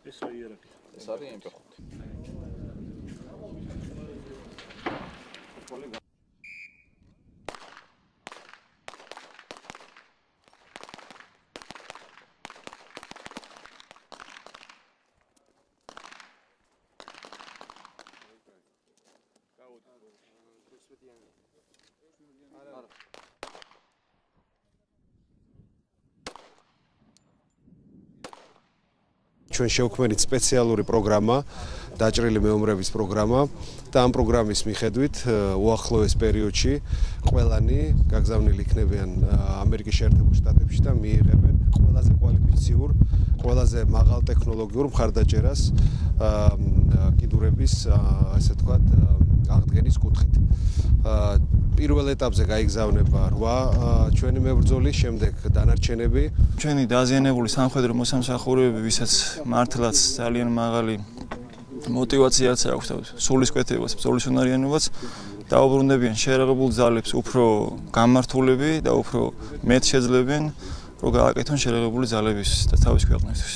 ეს რა იერარქია? ეს არის MP5. ჩვენ შევქმნით სპეციალური პროგრამა, დაჭრილი მეომრების პროგრამა და ამ პროგრამის მიხედვით უახლოეს პერიოდში ყველანი გაგზავნილი იქნებიან ამერიკის შეერთებულ შტატებში და მიიღებენ ყველაზე კვალიფიციურ, ყველაზე მაღალ ტექნოლოგიურ მხარდაჭერას კიდურების, ასე ვთქვათ, აღდგენის კუთხით. პირველ ეტაპზე გაიგზავნება 8 ჩვენი მებრძოლის, შემდეგ დანარჩენები. ჩვენი დაზიანებული სამხედრო მოსამსახურეები, ვისაც მართლაც ძალიან მაღალი мотивაციაც აქვს და სულისკვეთებას, ბრძოლის უნარიანობას დაუბრუნდებიან შეერაღებულ ძალებს უფრო გამართულები და უფრო მეტ შეძლებენ, რომ გააკეთონ შეერაღებული ძალების და თავის ქვეყნისთვის.